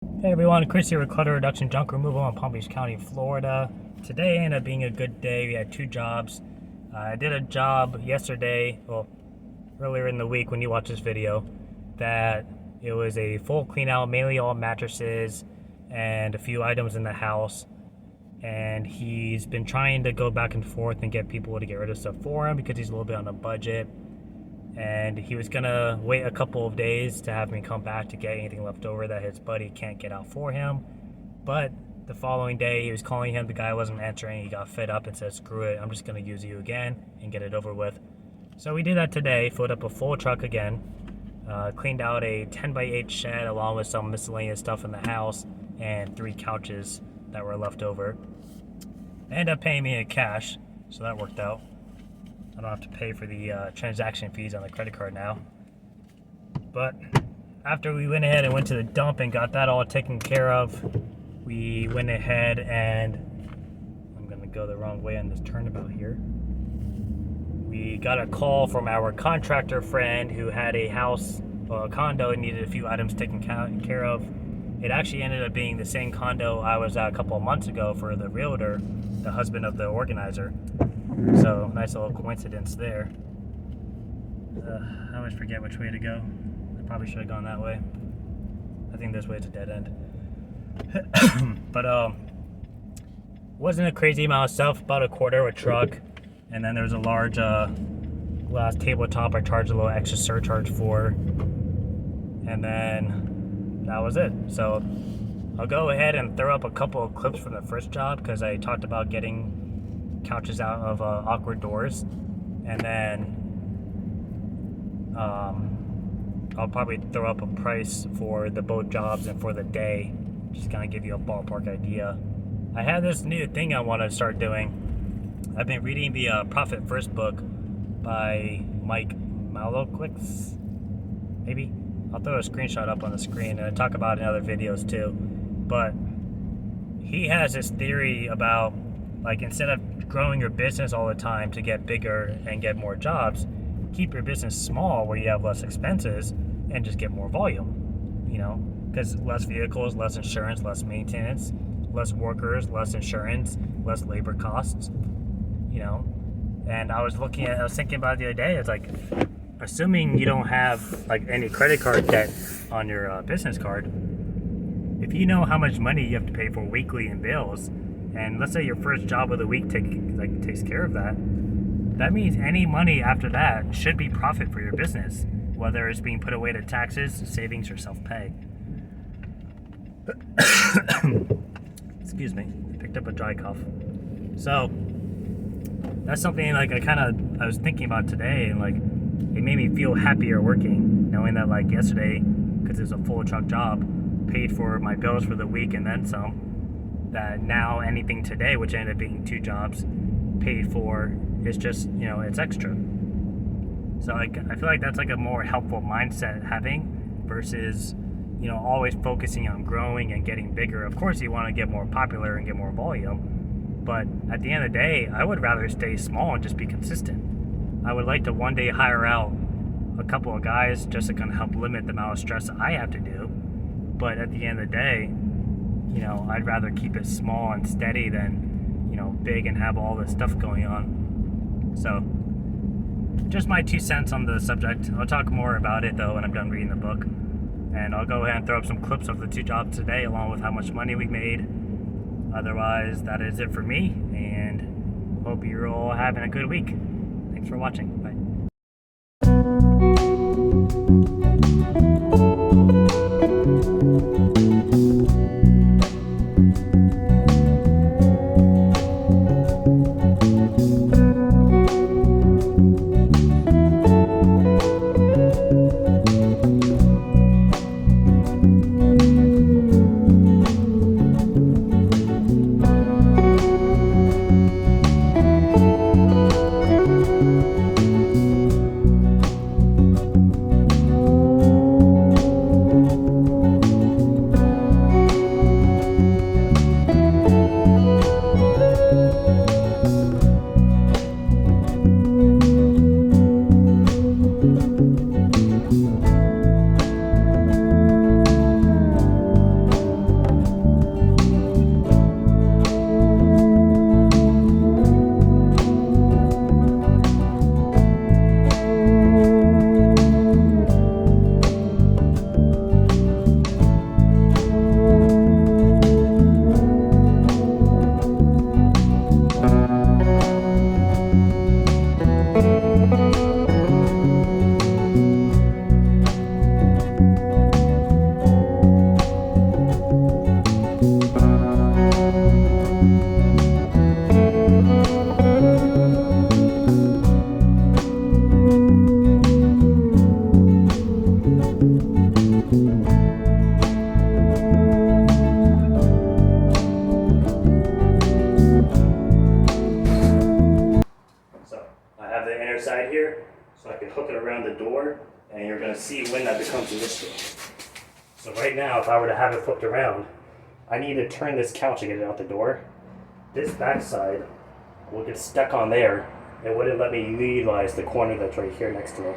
Hey everyone, Chris here with Clutter Reduction Junk Removal in Palm Beach County, Florida. Today ended up being a good day. We had two jobs. I did a job yesterday, well, earlier in the week when you watch this video, that it was a full clean out, mainly all mattresses and a few items in the house. And he's been trying to go back and forth and get people to get rid of stuff for him because he's a little bit on a budget. And he was gonna wait a couple of days to have me come back to get anything left over that his buddy can't get out for him. But the following day he was calling him, the guy wasn't answering, he got fed up and said, screw it, I'm just gonna use you again and get it over with. So we did that today, filled up a full truck again, cleaned out a 10x8 shed along with some miscellaneous stuff in the house and 3 couches that were left over. They ended up paying me in cash, so that worked out. I don't have to pay for the transaction fees on the credit card now. But after we went ahead and went to the dump and got that all taken care of, we went ahead and I'm gonna go the wrong way on this turnabout here. We got a call from our contractor friend who had a house, well, a condo, and needed a few items taken care of. It actually ended up being the same condo I was at a couple of months ago for the realtor, the husband of the organizer. So, nice little coincidence there. I always forget which way to go. I probably should have gone that way. I think this way is a dead end. But, wasn't a crazy amount of stuff, about a quarter of a truck. And then there's a large glass tabletop I charged a little extra surcharge for. And then that was it. So, I'll go ahead and throw up a couple of clips from the first job because I talked about getting couches out of awkward doors, and then I'll probably throw up a price for the both jobs and for the day, just kind of give you a ballpark idea. I have this new thing I want to start doing. I've been reading the Profit First book by Mike Malowitz. Maybe I'll throw a screenshot up on the screen and I talk about it in other videos too. But he has this theory about, like, instead of growing your business all the time to get bigger and get more jobs, keep your business small where you have less expenses and just get more volume, you know, because less vehicles, less insurance, less maintenance, less workers, less insurance, less labor costs, you know. And I was thinking about it the other day, it's like, assuming you don't have like any credit card debt on your business card, if you know how much money you have to pay for weekly in bills, and let's say your first job of the week takes care of that, that means any money after that should be profit for your business, whether it's being put away to taxes, savings, or self-pay. Excuse me, picked up a dry cough. So that's something like I was thinking about today, and like it made me feel happier working, knowing that like yesterday, because it was a full truck job, paid for my bills for the week and then some. That now anything today, which ended up being 2 jobs, paid for, is just, you know, it's extra. So like I feel like that's like a more helpful mindset having versus, you know, always focusing on growing and getting bigger. Of course you want to get more popular and get more volume, but at the end of the day, I would rather stay small and just be consistent. I would like to one day hire out a couple of guys just to kind of help limit the amount of stress that I have to do. But at the end of the day, you know, I'd rather keep it small and steady than, you know, big and have all this stuff going on. So, just my 2 cents on the subject. I'll talk more about it though when I'm done reading the book. And I'll go ahead and throw up some clips of the 2 jobs today along with how much money we made. Otherwise, that is it for me, and hope you're all having a good week. Thanks for watching. Bye. gonna see when that becomes an issue. So right now, if I were to have it flipped around, I need to turn this couch to get it out the door. This backside will get stuck on there and wouldn't let me utilize the corner that's right here next to it.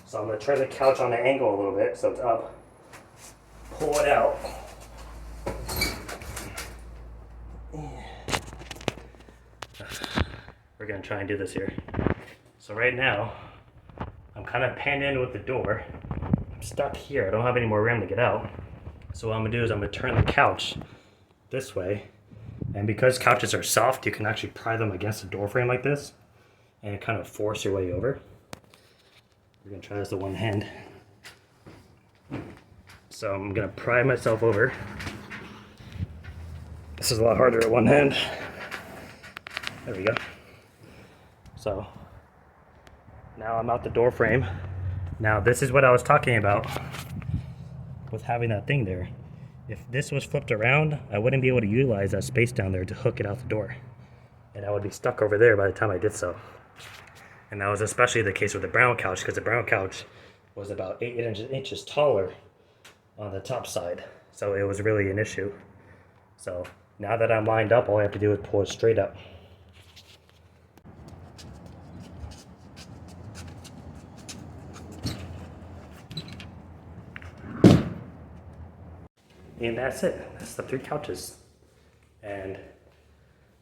So I'm gonna turn the couch on an angle a little bit so it's up. Pull it out. We're gonna try and do this here. So right now, I'm kind of panned in with the door. I'm stuck here. I don't have any more room to get out. So what I'm gonna do is I'm gonna turn the couch this way. And because couches are soft, you can actually pry them against the door frame like this and kind of force your way over. We're gonna try this with one hand. So I'm gonna pry myself over. This is a lot harder at one hand. There we go. So now I'm out the door frame. Now this is what I was talking about with having that thing there. If this was flipped around, I wouldn't be able to utilize that space down there to hook it out the door. And I would be stuck over there by the time I did so. And that was especially the case with the brown couch, because the brown couch was about 8 inches taller on the top side. So it was really an issue. So now that I'm lined up, all I have to do is pull it straight up. And that's it. That's the 3 couches. And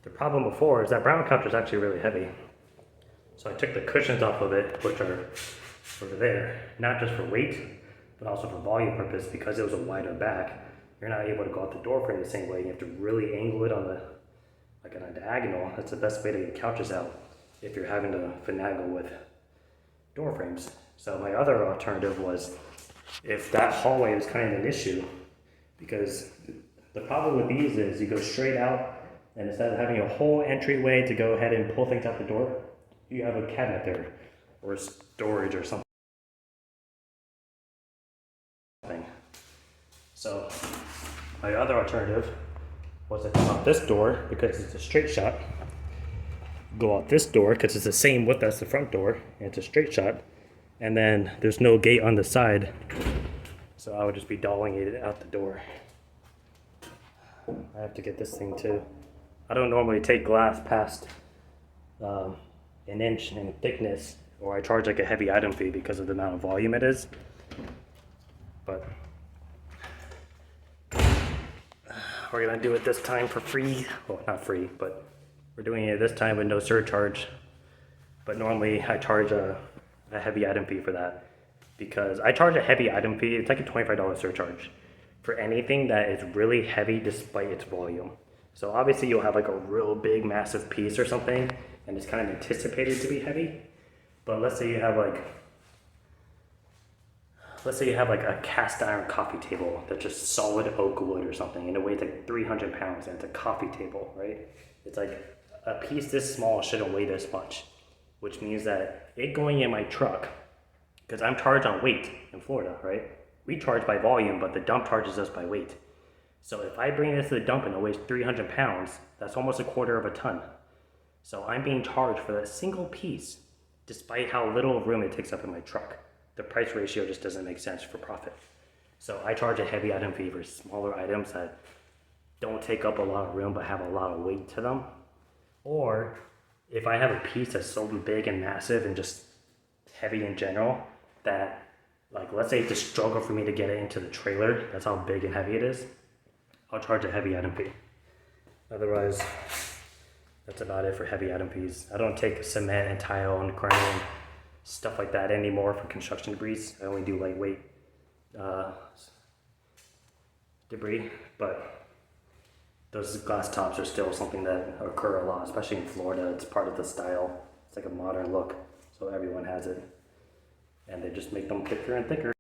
the problem before is that brown couch was actually really heavy. So I took the cushions off of it, which are over there, not just for weight, but also for volume purpose. Because it was a wider back, you're not able to go out the door frame the same way. You have to really angle it on a diagonal. That's the best way to get couches out if you're having to finagle with door frames. So my other alternative was if that hallway was kind of an issue, because the problem with these is you go straight out, and instead of having a whole entryway to go ahead and pull things out the door, you have a cabinet there, or storage or something. So my other alternative was to come out this door because it's a straight shot, go out this door because it's the same width as the front door, and it's a straight shot, and then there's no gate on the side. So I would just be dolling it out the door. I have to get this thing too. I don't normally take glass past an inch in thickness, or I charge like a heavy item fee because of the amount of volume it is. But we're gonna do it this time for free. Well, not free, but we're doing it this time with no surcharge. But normally I charge a heavy item fee for that, because I charge a heavy item fee. It's like a $25 surcharge for anything that is really heavy despite its volume. So obviously you'll have like a real big massive piece or something and it's kind of anticipated to be heavy. But let's say you have like a cast iron coffee table that's just solid oak wood or something, and it weighs like 300 pounds, and it's a coffee table, right? It's like a piece this small shouldn't weigh this much, which means that it going in my truck, because I'm charged on weight in Florida, right? We charge by volume, but the dump charges us by weight. So if I bring this to the dump and it weighs 300 pounds, that's almost a quarter of a ton. So I'm being charged for that single piece, despite how little room it takes up in my truck. The price ratio just doesn't make sense for profit. So I charge a heavy item fee for smaller items that don't take up a lot of room but have a lot of weight to them. Or if I have a piece that's so big and massive and just heavy in general, that, like, let's say it's a struggle for me to get it into the trailer, that's how big and heavy it is, I'll charge a heavy item fee. Otherwise, that's about it for heavy item fees. I don't take cement and tile and crane and stuff like that anymore for construction debris. I only do lightweight debris, but those glass tops are still something that occur a lot, especially in Florida. It's part of the style. It's like a modern look, so everyone has it. And they just make them thicker and thicker.